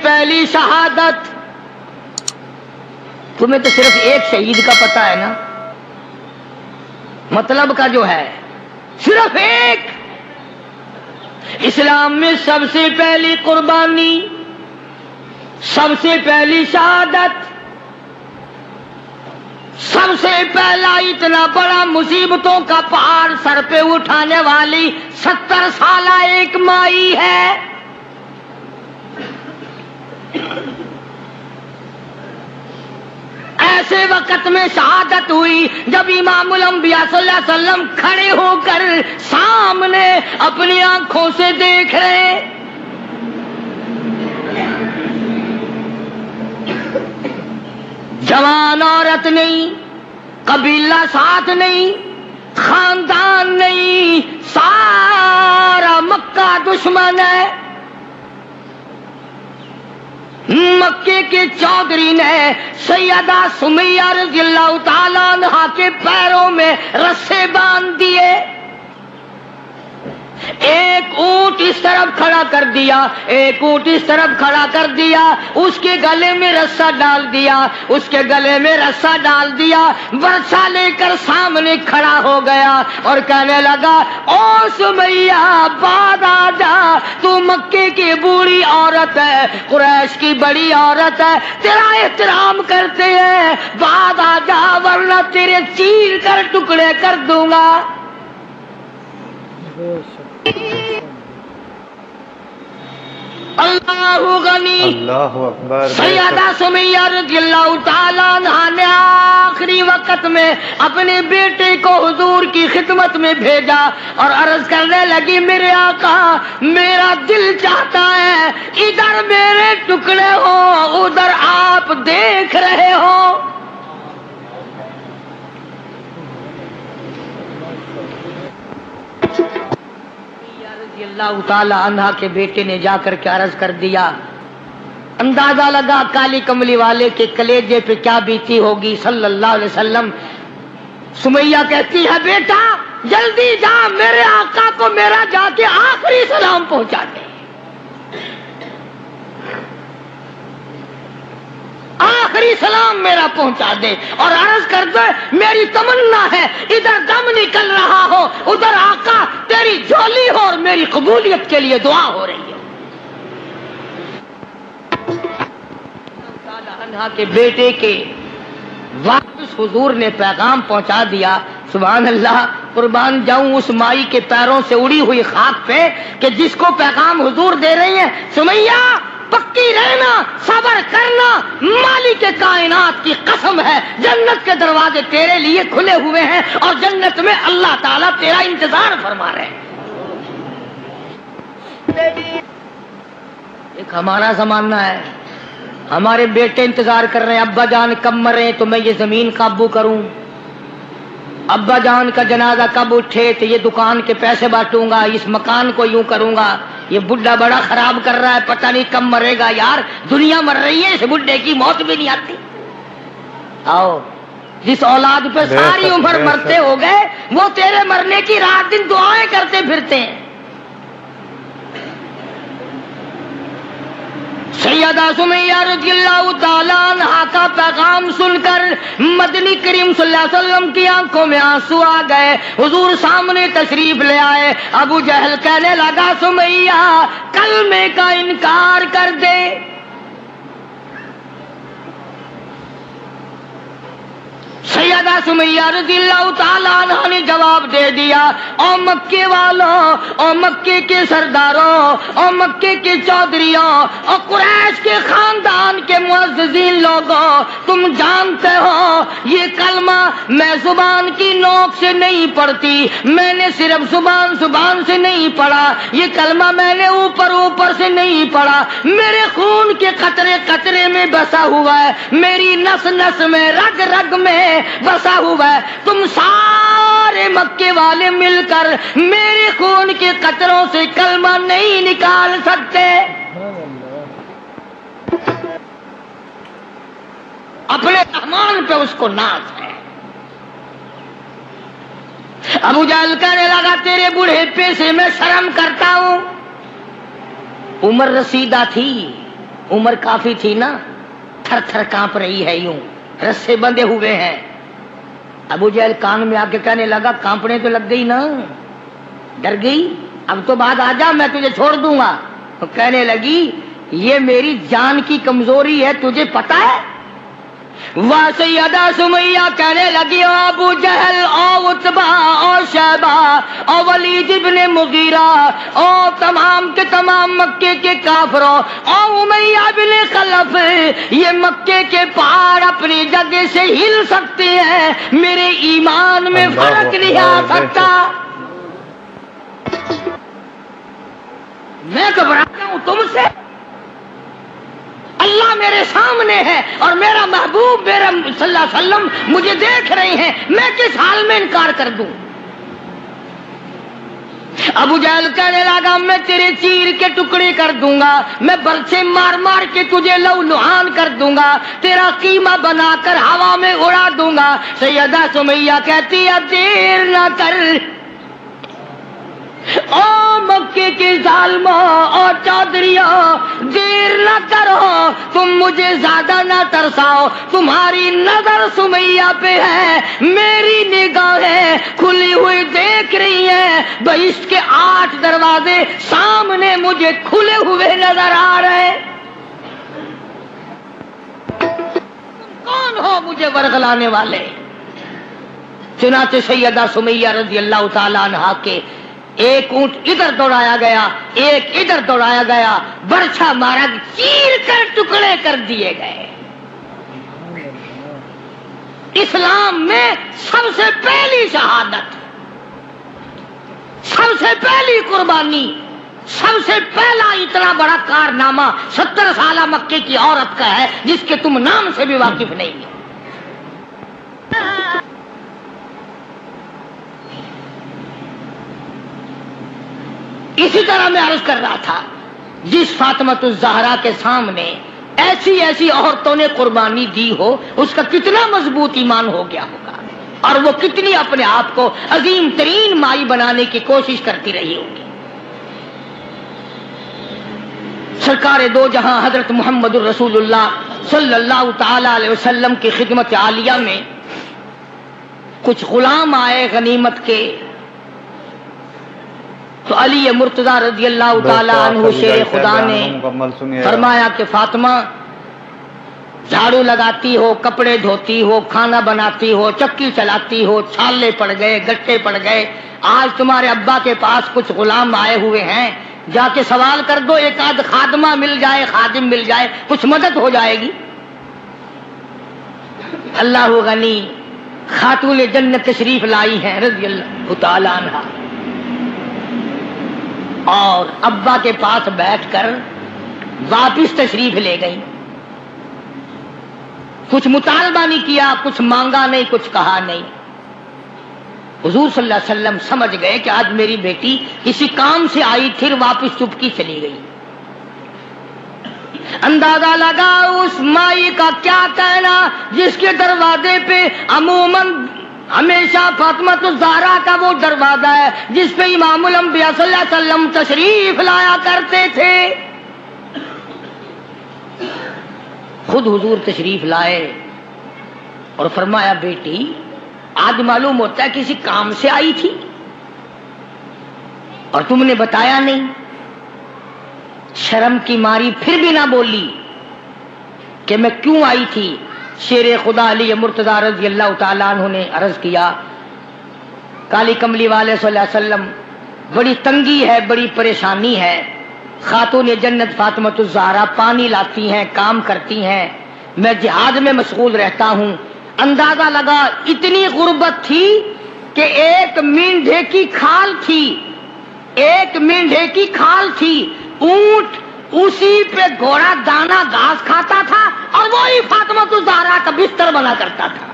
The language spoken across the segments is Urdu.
پہلی شہادت. تمہیں تو صرف ایک شہید کا پتہ ہے نا، مطلب کا جو ہے صرف ایک. اسلام میں سب سے پہلی قربانی، سب سے پہلی شہادت، سب سے پہلا اتنا بڑا مصیبتوں کا پہاڑ سر پہ اٹھانے والی 70 سالہ ایک مائی ہے. ایسے وقت میں شہادت ہوئی جب امام الانبیاء صلی اللہ علیہ وسلم کھڑے ہو کر سامنے اپنی آنکھوں سے دیکھ رہے. جوان عورت نہیں، قبیلہ ساتھ نہیں، خاندان نہیں، سارا مکہ دشمن ہے. مکے کے چودھری نے سیدہ سمیہ رضی اللہ تعالیٰ عنہا کے پیروں میں رسے باندھ دیے. ایک اونٹ اس طرف کھڑا کر دیا، ایک اونٹ اس طرف کھڑا کر دیا، اس کے گلے میں رسا ڈال دیا، اس کے گلے میں رسا ڈال دیا، برچا لے کر سامنے کھڑا ہو گیا اور کہنے لگا او سمیہ بعد آ جا، تو مکے کی بوڑھی عورت ہے، قریش کی بڑی عورت ہے، تیرا احترام کرتے ہیں، بعد آ جا ورنہ تیرے چیر کر ٹکڑے کر دوں گا. اللہ غنی. اللہ اکبر. سیدہ سمیہ رضی اللہ تعالیٰ عنہا نے آخری وقت میں اپنے بیٹے کو حضور کی خدمت میں بھیجا اور عرض کرنے لگی میرے آقا میرا دل چاہتا ہے ادھر میرے ٹکڑے ہو، ادھر آپ دیکھ رہے ہو. اللہ تعالی عنہ کے بیٹے نے جا کر کے عرض کر دیا. اندازہ لگا کالی کملی والے کے کلیجے پہ کیا بیتی ہوگی صلی اللہ علیہ وسلم. سمیہ کہتی ہے بیٹا جلدی جا، میرے آقا کو میرا جا کے آخری سلام پہنچا دے، آخری سلام میرا پہنچا دے اور عرض کر دے میری تمنا ہے ادھر دم نکل رہا ہو، ادھر آقا تیری جھولی ہو اور میری قبولیت کے لیے دعا ہو رہی ہے. عنہا کے بیٹے کے واپس حضور نے پیغام پہنچا دیا. سبحان اللہ، قربان جاؤں اس مائی کے پیروں سے اڑی ہوئی خاک پہ کہ جس کو پیغام حضور دے رہی ہیں سمیہ پکی رہنا، صبر کرنا، مالک کائنات کی قسم ہے جنت کے دروازے تیرے لیے کھلے ہوئے ہیں اور جنت میں اللہ تعالیٰ تیرا انتظار فرما رہے ہیں. ایک ہمارا زمانہ ہے، ہمارے بیٹے انتظار کر رہے ہیں ابا جان کب مرے تو میں یہ زمین قابو کروں، ابا جان کا جنازہ کب اٹھے تو یہ دکان کے پیسے بانٹوں گا، اس مکان کو یوں کروں گا، یہ بڈھا بڑا خراب کر رہا ہے پتہ نہیں کب مرے گا. یار دنیا مر رہی ہے، اس بڈھے کی موت بھی نہیں آتی. آؤ جس اولاد پہ ساری عمر مرتے ہو گئے وہ تیرے مرنے کی رات دن دعائیں کرتے پھرتے ہیں. سیدہ سمیہ رضی اللہ تعالیٰ عنہا کا پیغام سن کر مدنی کریم صلی اللہ علیہ وسلم کی آنکھوں میں آنسو آ گئے. حضور سامنے تشریف لے آئے. ابو جہل کہنے لگا سمیہ کلمے کا انکار کر دے. سیدہ سمیہ رضی اللہ تعالیٰ عنہ نے جواب دے دیا او مکے والوں، او مکے کے سرداروں، او مکے کے چودھریوں، او قریش کے خاندان کے معززین لوگوں، تم جانتے ہو یہ کلمہ میں زبان کی نوک سے نہیں پڑھتی، میں نے صرف زبان سے نہیں پڑھا، یہ کلمہ میں نے اوپر سے نہیں پڑھا، میرے خون کے قطرے قطرے میں بسا ہوا ہے، میری نس نس میں رگ رگ میں بسا ہوا ہے. تم سارے مکے والے مل کر میرے خون کے قطروں سے کلمہ نہیں نکال سکتے. اپنے رحمان پہ اس کو ناز ہے. ابو جہل کہنے لگا تیرے بوڑھے پے سے میں شرم کرتا ہوں. عمر رسیدہ تھی، عمر کافی تھی نا, تھر تھر کانپ رہی ہے, یوں رسے بندھے ہوئے ہیں. ابو جہل کان میں آ کے کہنے لگا کانپنے تو لگ گئی نا, ڈر گئی, اب تو بعد آ جا میں تجھے چھوڑ دوں گا. تو کہنے لگی یہ میری جان کی کمزوری ہے, تجھے پتا ہے. واہ سیدہ سمیہ کہنے لگی او ابو جہل او عتبہ او شیبہ او ولید ابن مغیرہ او تمام کے تمام مکے کے کافروں او امیہ بن خلف, یہ مکے کے پہاڑ اپنی جگہ سے ہل سکتے ہیں, میرے ایمان میں فرق نہیں آ سکتا. میں گھبراتا ہوں تم سے, اللہ میرے سامنے ہے اور میرا محبوب میرا صلی اللہ علیہ وسلم مجھے دیکھ رہے ہیں, میں کس حال میں انکار کر دوں. ابو جہل کہنے لگا میں تیرے چیر کے ٹکڑے کر دوں گا, میں برچے مار مار کے تجھے لہو-لہان کر دوں گا, تیرا قیمہ بنا کر ہوا میں اڑا دوں گا. سیدہ سمیہ کہتی ہے دیر نہ کر او مکے کے ظالموں اور چودھریوں, دیر نہ کرو, تم مجھے زیادہ نہ ترساؤ. تمہاری نظر سمیہ پہ ہے, میری نگاہیں کھلی ہوئی دیکھ رہی ہیں. بہشت کے 8 دروازے سامنے مجھے کھلے ہوئے نظر آ رہے. کون ہو مجھے ورغلانے والے؟ چنانچہ سیدہ سمیہ رضی اللہ تعالی عنہا کے ایک اونٹ ادھر دوڑایا گیا, ایک ادھر دوڑایا گیا, برچھا مارا, چیر کر ٹکڑے کر دیے گئے. اسلام میں سب سے پہلی شہادت, سب سے پہلی قربانی, سب سے پہلا اتنا بڑا کارنامہ 70 سالہ مکے کی عورت کا ہے جس کے تم نام سے بھی واقف نہیں ہیں. اسی طرح میں عرض کر رہا تھا, جس فاطمۃ الزہرا کے سامنے ایسی ایسی عورتوں نے قربانی دی ہو, اس کا کتنا مضبوط ایمان ہو گیا ہوگا, اور وہ کتنی اپنے آپ کو عظیم ترین مائی بنانے کی کوشش کرتی رہی ہوگی. سرکار دو جہاں حضرت محمد الرسول اللہ صلی اللہ تعالی علیہ وسلم کی خدمت عالیہ میں کچھ غلام آئے غنیمت کے, تو علی مرتضیٰ رضی اللہ تعالیٰ عنہ شیر خدا نے فرمایا کہ فاطمہ جھاڑو لگاتی ہو, کپڑے دھوتی ہو, کھانا بناتی ہو, چکی چلاتی ہو, چھالے پڑ گئے, گٹے پڑ گئے, آج تمہارے ابا کے پاس کچھ غلام آئے ہوئے ہیں, جا کے سوال کر دو, ایک آدھ خادمہ مل جائے, خادم مل جائے, کچھ مدد ہو جائے گی. اللہ غنی خاتون جنت تشریف لائی ہیں رضی اللہ تعالیٰ عنہ, اور ابا کے پاس بیٹھ کر واپس تشریف لے گئی. کچھ مطالبہ نہیں کیا, کچھ مانگا نہیں, کچھ کہا نہیں. حضور صلی اللہ علیہ وسلم سمجھ گئے کہ آج میری بیٹی کسی کام سے آئی, پھر واپس چپکی چلی گئی. اندازہ لگا اس مائی کا کیا کہنا جس کے دروازے پہ عموماً ہمیشہ فاطمۃ الزہرا کا وہ دروازہ ہے جس پہ امام الانبیاء صلی اللہ علیہ وسلم تشریف لایا کرتے تھے. خود حضور تشریف لائے اور فرمایا بیٹی آج معلوم ہوتا ہے کسی کام سے آئی تھی اور تم نے بتایا نہیں. شرم کی ماری پھر بھی نہ بولی کہ میں کیوں آئی تھی. شیر خدا علی مرتضیٰ رضی اللہ تعالیٰ عنہ نے عرض کیا, کالی کملی والے صلی اللہ علیہ وسلم بڑی تنگی ہے, بڑی پریشانی ہے. خاتون جنت فاطمۃ الزہرا پانی لاتی ہیں, کام کرتی ہیں, میں جہاد میں مشغول رہتا ہوں. اندازہ لگا اتنی غربت تھی کہ ایک مینڈھے کی کھال تھی, ایک مینڈھے کی کھال تھی, اونٹ اسی پہ گھوڑا دانا گھاس کھاتا تھا اور وہی فاطمۃ الزہرا کا بستر بنا کرتا تھا.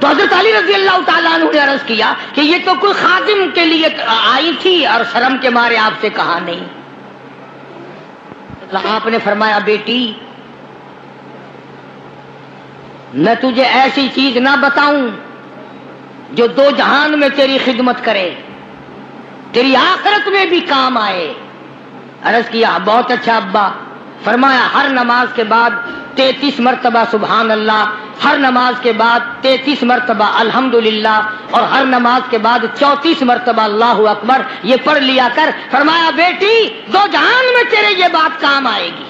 تو حضرت علی رضی اللہ تعالیٰ عنہ نے عرض کیا کہ یہ تو کوئی خادم کے لیے آئی تھی اور شرم کے مارے آپ سے کہا نہیں. آپ نے فرمایا بیٹی میں تجھے ایسی چیز نہ بتاؤں جو 2 جہان میں تیری خدمت کرے. تیری آخرت میں بھی کام آئے. عرض کیا بہت اچھا ابا. فرمایا ہر نماز کے بعد 33 مرتبہ سبحان اللہ، ہر نماز کے بعد 33 مرتبہ الحمدللہ، اور ہر نماز کے بعد 34 مرتبہ اللہ اکبر، یہ پڑھ لیا کر. فرمایا بیٹی دو جہان میں تیرے یہ بات کام آئے گی.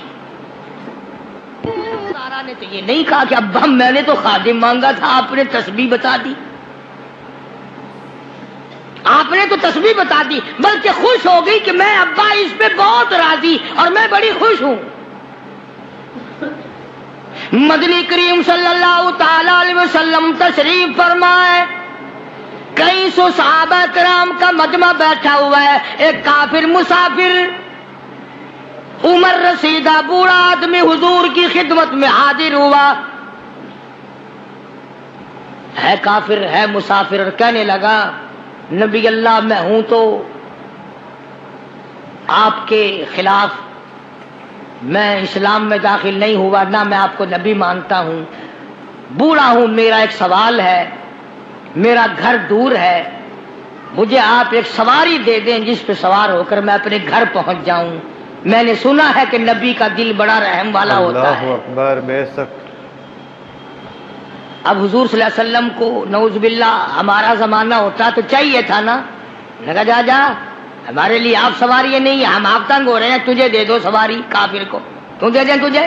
سارا نے تو یہ نہیں کہا کہ ابا میں نے تو خادم مانگا تھا، آپ نے تسبیح بتا دی. آپ نے تو تسبیح بتا دی، بلکہ خوش ہو گئی کہ میں ابا اس پہ بہت راضی اور میں بڑی خوش ہوں. مدنی کریم صلی اللہ تعالی علیہ وسلم تشریف فرمائے. کئی سو صحابہ کرام کا مجمع بیٹھا ہوا ہے. ایک کافر مسافر عمر رسیدہ بوڑھا آدمی حضور کی خدمت میں حاضر ہوا. ہے کافر ہے مسافر، اور کہنے لگا نبی اللہ میں ہوں تو آپ کے خلاف میں اسلام میں داخل نہیں ہوا، نہ میں آپ کو نبی مانتا ہوں. بوڑھا ہوں، میرا ایک سوال ہے، میرا گھر دور ہے، مجھے آپ ایک سواری دے دیں جس پہ سوار ہو کر میں اپنے گھر پہنچ جاؤں. میں نے سنا ہے کہ نبی کا دل بڑا رحم والا ہوتا ہے. اللہ اکبر. بے شک. اب حضور صلی اللہ علیہ وسلم کو نعوذ باللہ ہمارا زمانہ ہوتا تو چاہیے تھا نا، لگا جا جا ہمارے لیے آپ سواری نہیں ہے، ہم آپ تنگ ہو رہے ہیں، تجھے دے دو سواری. کافر کو تو دے دیں تجھے.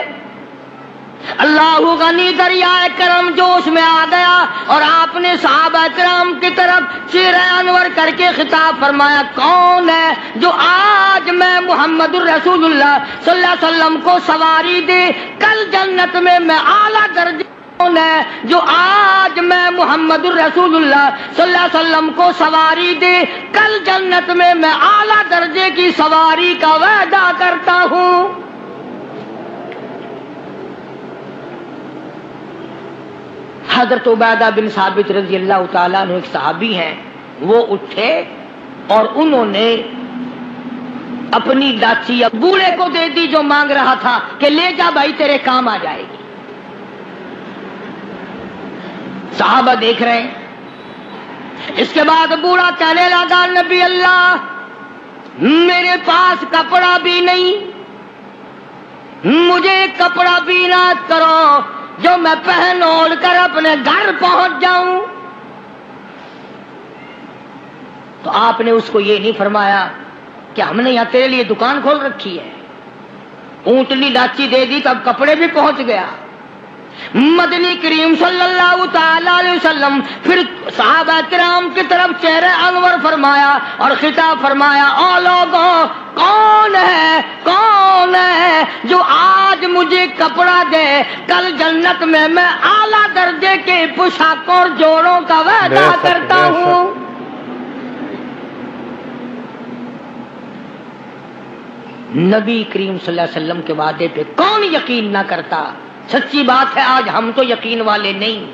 اللہ غنی دریائے کرم جوش میں آ گیا اور آپ نے صحابہ کرام کی طرف چہرہ انور کر کے خطاب فرمایا، کون ہے جو آج میں محمد الرسول اللہ صلی اللہ علیہ وسلم کو سواری دے کل جنت میں اعلیٰ درجے. کون ہے جو آج میں محمد الرسول اللہ صلی اللہ علیہ وسلم کو سواری دے کل جنت میں اعلیٰ درجے کی سواری کا وعدہ کرتا ہوں. حضرت عبیدہ بن ثابت رضی اللہ تعالیٰ عنہ ایک صحابی ہیں، وہ اٹھے اور انہوں نے اپنی ڈاچی بوڑھے کو دے دی جو مانگ رہا تھا کہ لے جا بھائی تیرے کام آ جائے گی. صحابہ دیکھ رہے ہیں. اس کے بعد بوڑھا کہنے لگا نبی اللہ میرے پاس کپڑا بھی نہیں، مجھے کپڑا بھی نہ کرو جو میں پہن اوڑھ کر اپنے گھر پہنچ جاؤں. تو آپ نے اس کو یہ نہیں فرمایا کہ ہم نے یہاں تیرے لیے دکان کھول رکھی ہے، اونٹنی ڈاچی دے دی تو اب کپڑے بھی پہنچ گیا. مدنی کریم صلی اللہ تعالی علیہ وسلم پھر صحابہ کرام کی طرف چہرہ انور فرمایا اور خطاب فرمایا، او لوگوں کون ہے جو آج مجھے کپڑا دے کل جنت میں اعلیٰ درجے کے پوشاکوں اور جوڑوں کا وعدہ کرتا ہوں. نبی کریم صلی اللہ علیہ وسلم کے وعدے پہ کون یقین نہ کرتا. سچی بات ہے آج ہم تو یقین والے نہیں.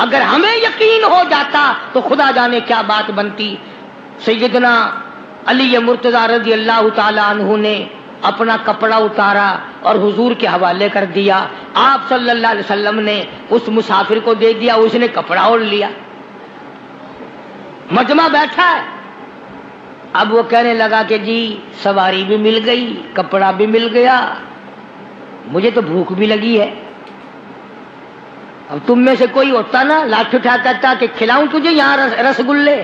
اگر ہمیں یقین ہو جاتا تو خدا جانے کیا بات بنتی. سیدنا علی مرتضی رضی اللہ تعالی عنہ نے اپنا کپڑا اتارا اور حضور کے حوالے کر دیا. آپ صلی اللہ علیہ وسلم نے اس مسافر کو دے دیا، اس نے کپڑا اوڑھ لیا. مجمع بیٹھا ہے. اب وہ کہنے لگا کہ جی سواری بھی مل گئی، کپڑا بھی مل گیا، مجھے تو بھوک بھی لگی ہے. اب تم میں سے کوئی ہوتا نا لاٹھی اٹھا کہتا کہ کھلاؤں تجھے یہاں رسگلے،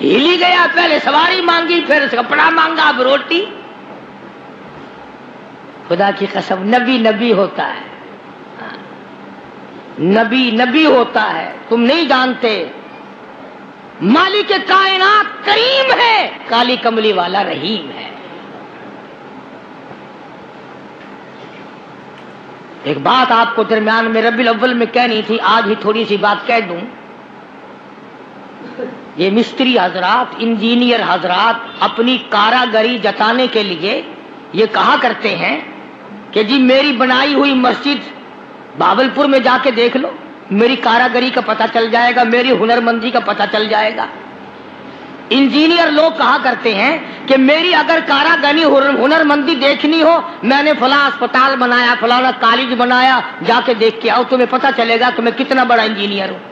ہل ہی گیا. پہلے سواری مانگی پھر کپڑا مانگا اب روٹی. خدا کی قسم نبی ہوتا ہے، نبی ہوتا ہے. تم نہیں جانتے مالک کائنات کریم ہے، کالی کملی والا رحیم ہے. ایک بات آپ کو درمیان میں ربیع الاول میں کہنی تھی، آج ہی تھوڑی سی بات کہہ دوں. یہ مستری حضرات، انجینئر حضرات اپنی کاراگری جتانے کے لیے یہ کہا کرتے ہیں کہ جی میری بنائی ہوئی مسجد بہاولپور میں جا کے دیکھ لو، میری کاراگری کا پتہ چل جائے گا، میری ہنرمندی کا پتہ چل جائے گا. انجینئر لوگ کہا کرتے ہیں کہ میری اگر کاراگری ہنرمندی دیکھنی ہو، میں نے فلاں اسپتال بنایا، فلاں کالج بنایا، جا کے دیکھ کے آؤ، تمہیں پتہ چلے گا کہ میں کتنا بڑا انجینئر ہوں.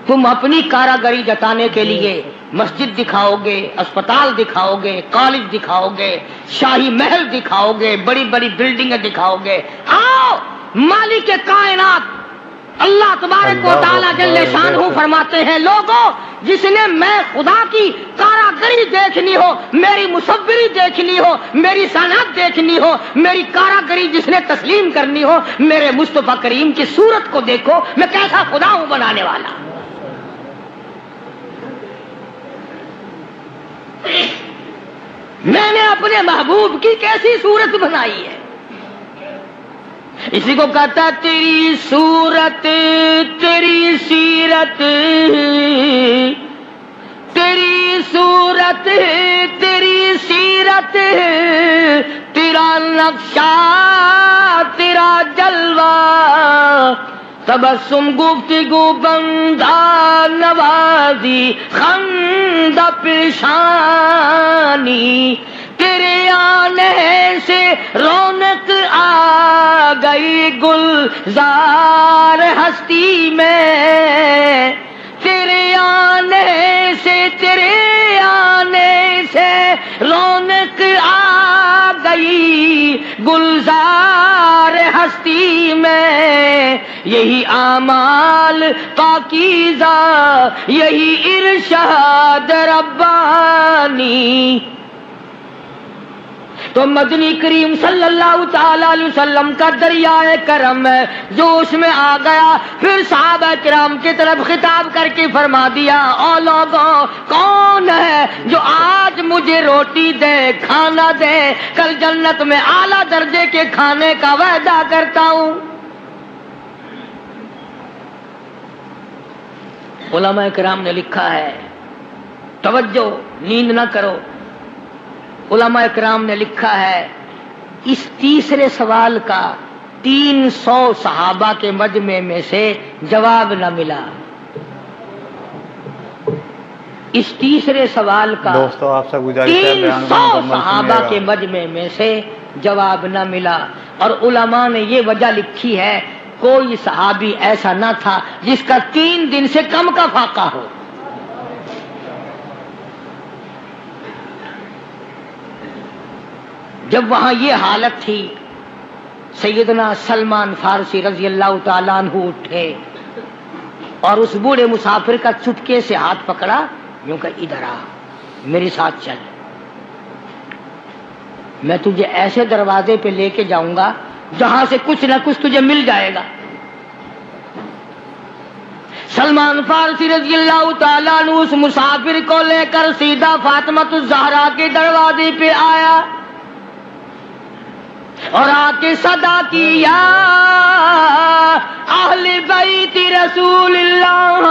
تم اپنی کاراگری جتانے کے لیے مسجد دکھاؤ گے، اسپتال دکھاؤ گے، کالج دکھاؤ گے، شاہی محل دکھاؤ گے، بڑی بڑی بلڈنگیں دکھاؤ گے. آؤ مالک کائنات اللہ تبارک و تعالیٰ جل شانہ فرماتے ہیں لوگوں جس نے میں خدا کی کاراگری دیکھنی ہو، میری مصوری دیکھنی ہو، میری صنعت دیکھنی ہو، میری کاراگری جس نے تسلیم کرنی ہو، میرے مصطفیٰ کریم کی صورت کو دیکھو میں کیسا خدا ہوں بنانے والا. میں نے اپنے محبوب کی کیسی صورت بنائی ہے. اسی کو کہتا تیری صورت تیری سیرت، تیری صورت تیری سیرت، تیرا نقشہ تیرا جلوہ، تبسم گفتگو بندہ نوازی خندہ پیشانی، تیرے آنے سے رونق آ گئی گلزار ہستی میں، تیرے آنے سے رونق آ گئی گلزار ہستی میں. یہی اعمال پاکیزہ یہی ارشاد ربانی. تو مدنی کریم صلی اللہ تعالی علیہ وسلم کا دریائے کرم ہے جو اس میں آ گیا. پھر صحابہ کرام کی طرف خطاب کر کے فرما دیا او لوگوں کون ہے جو آج مجھے روٹی دے کھانا دے، کل جنت میں اعلیٰ درجے کے کھانے کا وعدہ کرتا ہوں. علماء کرام نے لکھا ہے، توجہ نیند نہ کرو، علماء کرام نے لکھا ہے اس تیسرے سوال کا 300 صحابہ کے مجمع میں سے جواب نہ ملا. اس تیسرے سوال کا 300 صحابہ کے مجمع میں سے جواب نہ ملا. اور علماء نے یہ وجہ لکھی ہے کوئی صحابی ایسا نہ تھا جس کا 3 دن سے کم کا فاقہ ہو. جب وہاں یہ حالت تھی سیدنا سلمان فارسی رضی اللہ تعالیٰ عنہ اٹھے اور اس بوڑھے مسافر کا چپکے سے ہاتھ پکڑا، یوں کہ ادھر آ میرے ساتھ چل، میں تجھے ایسے دروازے پہ لے کے جاؤں گا جہاں سے کچھ نہ کچھ تجھے مل جائے گا. سلمان فارسی رضی اللہ تعالیٰ عنہ اس مسافر کو لے کر سیدھا فاطمۃ الزہرا کے دروازے پہ آیا اور آ کے صدا کی یا اہل بیت رسول اللہ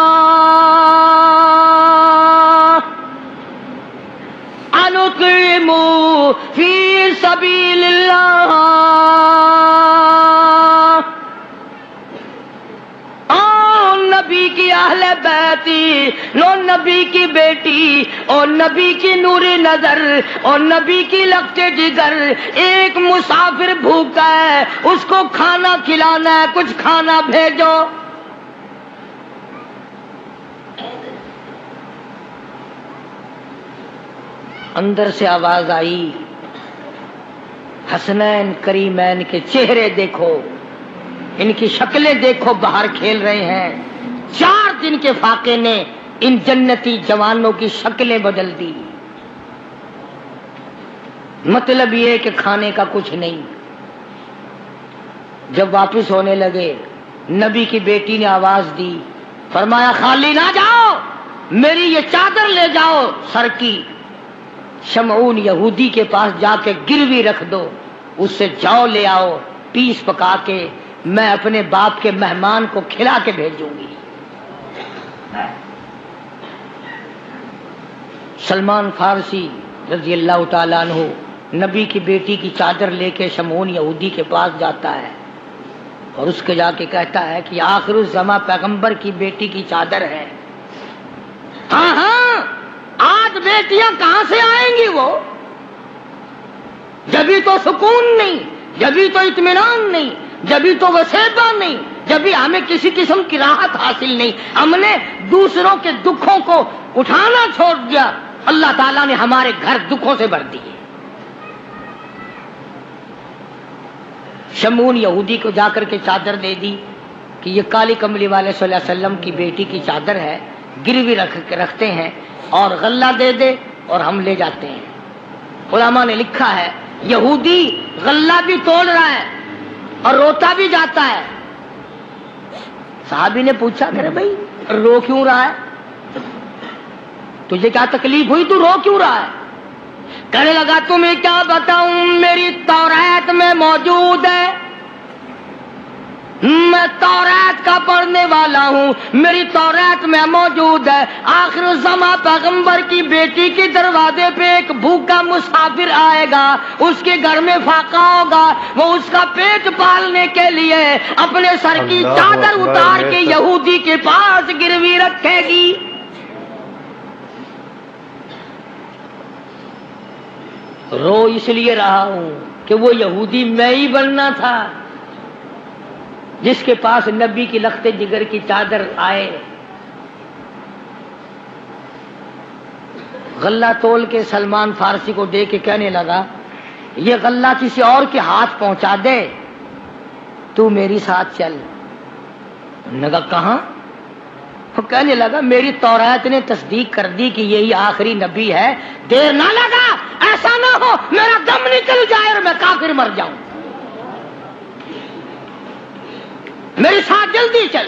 انقیموا فی سبیل اللہ، نبی کی اہل بیتی، لو نبی کی بیٹی اور نبی کی نور نظر اور نبی کی لگتے جگر، ایک مسافر بھوکا ہے اس کو کھانا کھلانا ہے، کچھ کھانا بھیجو. اندر سے آواز آئی حسنین کریمین کے چہرے دیکھو، ان کی شکلیں دیکھو، باہر کھیل رہے ہیں. 4 دن کے فاقے نے ان جنتی جوانوں کی شکلیں بدل دی. مطلب یہ کہ کھانے کا کچھ نہیں. جب واپس ہونے لگے نبی کی بیٹی نے آواز دی، فرمایا خالی نہ جاؤ، میری یہ چادر لے جاؤ سر کی، شمعون یہودی کے پاس جا کے گروی رکھ دو، اس سے جو لے آؤ پیس پکا کے میں اپنے باپ کے مہمان کو کھلا کے بھیجوں گی. سلمان فارسی رضی اللہ تعالیٰ عنہ نبی کی بیٹی کی چادر لے کے شمعون یہودی کے پاس جاتا ہے اور اس کے جا کے کہتا ہے کہ آخر الزماں پیغمبر کی بیٹی کی چادر ہے. ہاں ہاں آج بیٹیاں کہاں سے آئیں گی؟ وہ جبھی تو سکون نہیں، جبھی تو اطمینان نہیں، جبھی تو وسیبہ نہیں، جب بھی ہمیں کسی قسم کی راحت حاصل نہیں، ہم نے دوسروں کے دکھوں کو اٹھانا چھوڑ دیا، اللہ تعالیٰ نے ہمارے گھر دکھوں سے بھر دیے۔ شمون یہودی کو جا کر کے چادر دے دی کہ یہ کالی کملی والے صلی اللہ علیہ وسلم کی بیٹی کی چادر ہے، گروی رکھتے ہیں اور غلہ دے دے اور ہم لے جاتے ہیں۔ علماء نے لکھا ہے یہودی غلہ بھی توڑ رہا ہے اور روتا بھی جاتا ہے۔ صحابی نے پوچھا کہ بھائی رو کیوں رہا ہے، تجھے کیا تکلیف ہوئی، تو رو کیوں رہا ہے؟ کہنے لگا تمہیں کیا بتاؤں، میری تورات میں موجود ہے، میں تورات کا پڑھنے والا ہوں، میری تورات میں موجود ہے آخر الزمان پیغمبر کی بیٹی کے دروازے پہ ایک بھوکا مسافر آئے گا، اس کے گھر میں فاقہ ہوگا، وہ اس کا پیٹ پالنے کے لیے اپنے سر کی چادر اتار کے یہودی کے پاس گروی رکھے گی۔ رو اس لیے رہا ہوں کہ وہ یہودی میں ہی بننا تھا جس کے پاس نبی کی لخت جگر کی چادر آئے۔ غلہ تول کے سلمان فارسی کو دے کے کہنے لگا یہ غلہ کسی اور کے ہاتھ پہنچا دے، تو میری ساتھ چل۔ نے کہا کہاں؟ وہ کہنے لگا میری تورات نے تصدیق کر دی کہ یہی آخری نبی ہے، دیر نہ لگا، ایسا نہ ہو میرا دم نکل جائے اور میں کافر مر جاؤں، میری ساتھ جلدی چل۔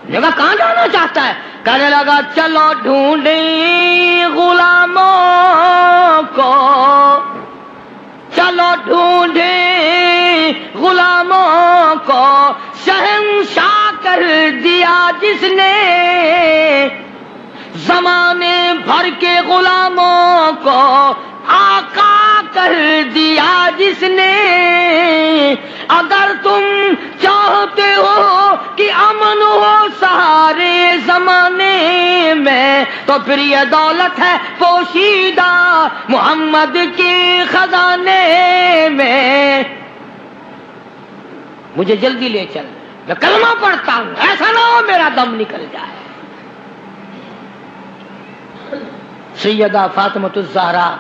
نے کہا کہاں جانا چاہتا ہے؟ کہنے لگا چلو ڈھونڈیں غلاموں کو، چلو ڈھونڈیں غلاموں کو، شہنشاہ کر دیا جس نے زمانے بھر کے غلاموں کو، آقا کر دیا جس نے۔ اگر تم چاہتے ہو کہ امن ہو سارے زمانے میں تو پھر یہ دولت ہے پوشیدہ محمد کے خزانے میں، مجھے جلدی لے چل، میں کلمہ پڑھتا ہوں، ایسا نہ ہو میرا دم نکل جائے۔ سیدہ فاطمۃ الزہرا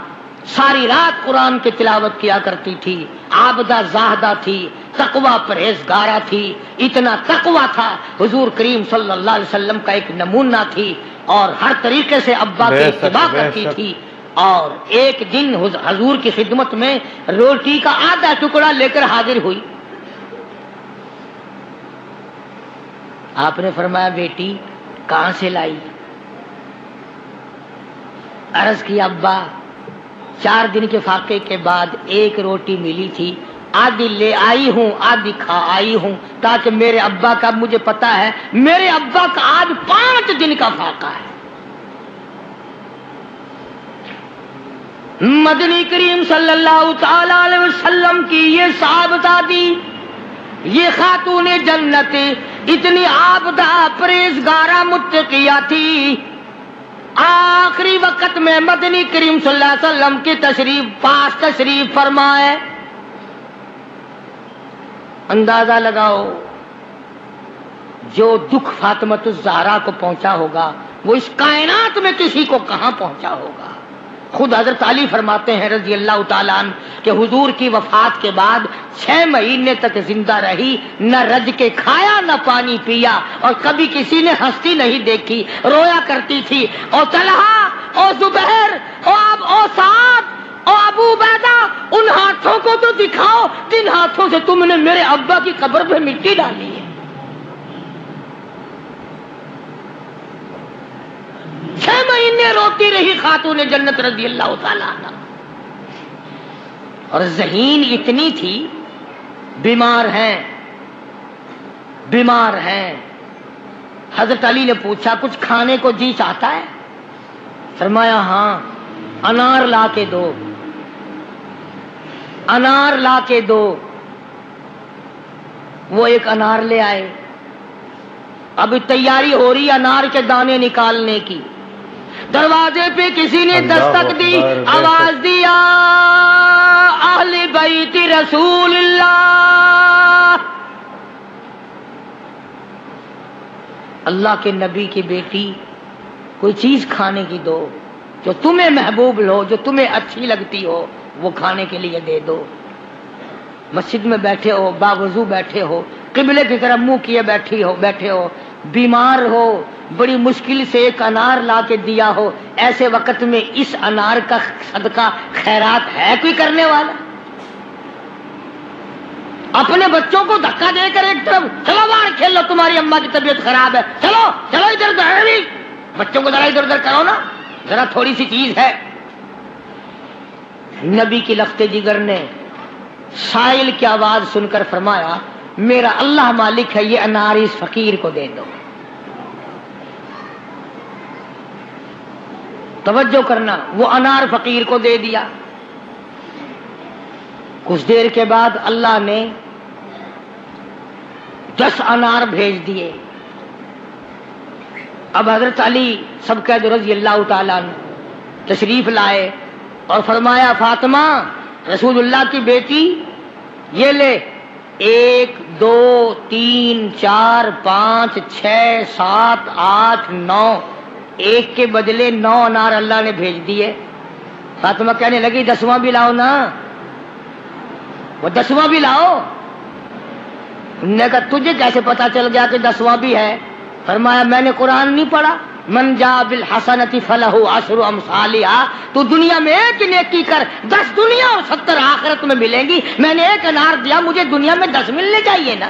ساری رات قرآن کی تلاوت کیا کرتی تھی، عابدہ زاہدہ تھی، تقوی پرہیزگارہ تھی، اتنا تقوی تھا حضور کریم صلی اللہ علیہ وسلم کا ایک نمونہ تھی، اور ہر طریقے سے ابا کی اتباع کرتی تھی۔ اور ایک دن حضور کی خدمت میں روٹی کا آدھا ٹکڑا لے کر حاضر ہوئی۔ آپ نے فرمایا بیٹی کہاں سے لائی؟ عرض کیا ابا 4 دن کے فاقے کے بعد ایک روٹی ملی تھی، آدھی لے آئی ہوں، آدھی کھا آئی ہوں، تاکہ میرے ابا کا، مجھے پتا ہے میرے ابا کا آج 5 دن کا فاقہ ہے۔ مدنی کریم صلی اللہ تعالی علیہ وسلم کی یہ صحابزادی، یہ خاتون جنت اتنی عابدہ پرہیزگارہ متقیہ تھی، آخری وقت میں مدنی کریم صلی اللہ علیہ وسلم کی تشریف فرمائے۔ اندازہ لگاؤ جو دکھ فاطمۃ الزہرا کو پہنچا ہوگا وہ اس کائنات میں کسی کو کہاں پہنچا ہوگا۔ خود حضرت علی فرماتے ہیں رضی اللہ تعالیٰ عنہ کہ حضور کی وفات کے بعد 6 مہینے تک زندہ رہی، نہ رج کے کھایا نہ پانی پیا، اور کبھی کسی نے ہستی نہیں دیکھی، رویا کرتی تھی۔ اور طلحہ اور زبیر اور سعد اور ابو عبیدہ، ان ہاتھوں کو تو دکھاؤ جن ہاتھوں سے تم نے میرے ابا کی قبر پہ مٹی ڈالی ہے۔ 6 مہینے روتی رہی خاتون جنت رضی اللہ تعالیٰ عنہ، اور ذہین اتنی تھی، بیمار ہیں۔ حضرت علی نے پوچھا کچھ کھانے کو جی چاہتا ہے؟ فرمایا ہاں، انار لا کے دو، انار لا کے دو۔ وہ ایک انار لے آئے، اب تیاری ہو رہی انار کے دانے نکالنے کی۔ دروازے پہ کسی نے دستک دی، آواز دیا اہل بیت رسول اللہ۔ اللہ کے نبی کی بیٹی کوئی چیز کھانے کی دو جو تمہیں محبوب ہو، جو تمہیں اچھی لگتی ہو، وہ کھانے کے لیے دے دو۔ مسجد میں بیٹھے ہو، باوضو بیٹھے ہو، قبلے کی طرف منہ کیے بیٹھے ہو، بیمار ہو، بڑی مشکل سے ایک انار لا کے دیا ہو، ایسے وقت میں اس انار کا صدقہ خیرات ہے کوئی کرنے والا؟ اپنے بچوں کو دھکا دے کر ایک طرف چلو باہر کھیل لو، تمہاری اماں کی طبیعت خراب ہے، چلو چلو ادھر ادھر، بچوں کو ذرا ادھر ادھر کرو نا، ذرا تھوڑی سی چیز ہے۔ نبی کی لخت جگر نے سائل کی آواز سن کر فرمایا میرا اللہ مالک ہے، یہ انار اس فقیر کو دے دو۔ توجہ کرنا، وہ انار فقیر کو دے دیا۔ کچھ دیر کے بعد اللہ نے 10 انار بھیج دیے۔ اب حضرت علی سبقید رضی اللہ تعالیٰ عنہ تشریف لائے اور فرمایا فاطمہ رسول اللہ کی بیٹی یہ لے، 1 2 3 4 5 6 7 8 9، ایک کے بدلے 9 انار اللہ نے بھیج دیے۔ فاطمہ کہنے لگی 10واں بھی لاؤ نا، وہ 10واں بھی لاؤ۔ انہوں نے کہا تجھے کیسے پتا چل گیا کہ 10واں بھی ہے؟ فرمایا میں نے قرآن نہیں پڑھا، من جاء بالحسنۃ فلہ عشر امثالھا، تو دنیا میں ایک نیکی کر 10 دنیا اور 70 آخرت میں ملیں گی، میں نے 1 انار دیا، مجھے دنیا میں 10 ملنے چاہیے نا۔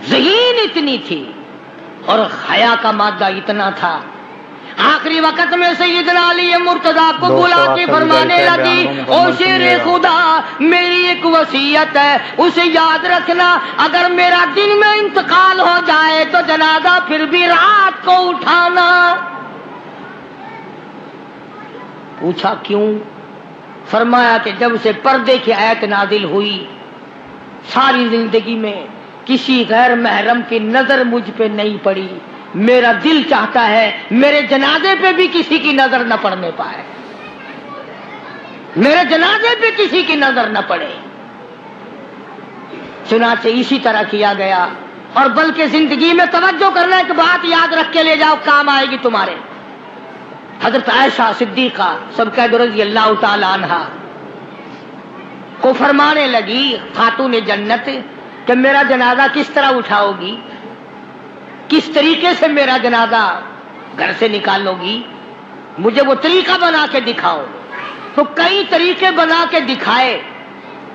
ذہین اتنی تھی اور حیا کا مادہ اتنا تھا۔ آخری وقت میں سیدنا علی مرتضیٰ کو بلا کے فرمانے لگی او شیر خدا میری ایک وصیت ہے، اسے یاد رکھنا، اگر میرا دن میں انتقال ہو جائے تو جنازہ پھر بھی رات کو اٹھانا۔ پوچھا کیوں؟ فرمایا کہ جب سے پردے کی آیت نازل ہوئی ساری زندگی میں کسی غیر محرم کی نظر مجھ پہ نہیں پڑی، میرا دل چاہتا ہے میرے جنازے پہ بھی کسی کی نظر نہ پڑنے پائے، میرے جنازے پہ کسی کی نظر نہ پڑے۔ چنانچہ اسی طرح کیا گیا۔ اور بلکہ زندگی میں توجہ کرنا، ایک بات یاد رکھ کے لے جاؤ، کام آئے گی تمہارے۔ حضرت عائشہ صدیقہ سبقید رضی اللہ تعالی عنہا کو فرمانے لگی خاتون جنت کہ میرا جنازہ کس طرح اٹھاؤ گی، کس طریقے سے میرا جنازہ گھر سے نکالو گی، مجھے وہ طریقہ بنا کے دکھاؤ۔ تو کئی طریقے بنا کے دکھائے،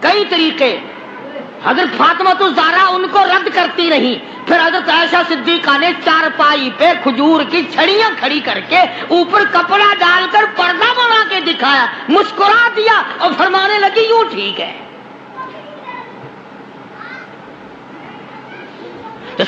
کئی طریقے۔ حضرت فاطمہ الزہرا ان کو رد کرتی رہی، پھر حضرت عائشہ صدیقہ نے چارپائی پہ کھجور کی چھڑیاں کھڑی کر کے اوپر کپڑا ڈال کر پردہ بنا کے دکھایا، مسکرا دیا اور فرمانے لگی یوں ٹھیک ہے۔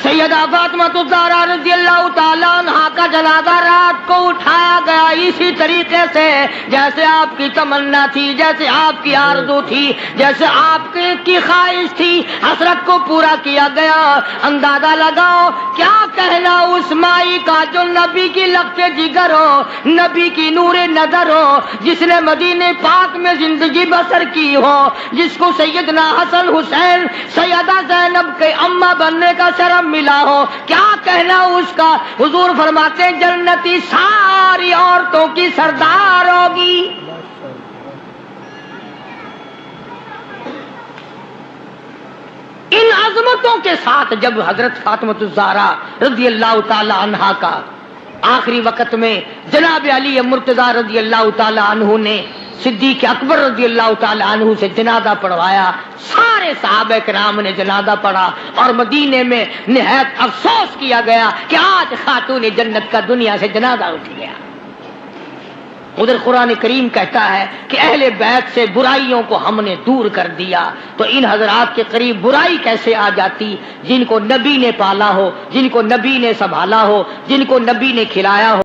سیدہ فاطمہ الزہرا رضی اللہ تعالیٰ عنہا کا جنازہ رات کو اٹھایا گیا اسی طریقے سے جیسے آپ کی تمنا تھی، جیسے آپ کی آرزو تھی، جیسے آپ کی خواہش تھی، حسرت کو پورا کیا گیا۔ اندازہ لگاؤ کیا کہنا اس مائی کا جو نبی کی لخت جگر ہو، نبی کی نور نظر ہو، جس نے مدینے پاک میں زندگی بسر کی ہو، جس کو سیدنا حسن حسین سیدہ زینب کے اماں بننے کا شرف ملا ہو، کیا کہنا اس کا؟ حضور فرماتے جنتی ساری عورتوں کی سردار ہوگی۔ ان عظمتوں کے ساتھ جب حضرت فاطمہ الزہرا رضی اللہ تعالی عنہا کا آخری وقت میں جناب علی مرتضیٰ رضی اللہ تعالی عنہ نے صدیق اکبر رضی اللہ تعالی عنہ سے جنازہ پڑھوایا، سارے صحابہ کرام نے جنازہ پڑھا اور مدینے میں نہایت افسوس کیا گیا کہ آج خاتون جنت کا دنیا سے جنازہ اٹھ گیا۔ ادھر قرآن کریم کہتا ہے کہ اہل بیت سے برائیوں کو ہم نے دور کر دیا، تو ان حضرات کے قریب برائی کیسے آ جاتی؟ جن کو نبی نے پالا ہو، جن کو نبی نے سنبھالا ہو، جن کو نبی نے کھلایا ہو،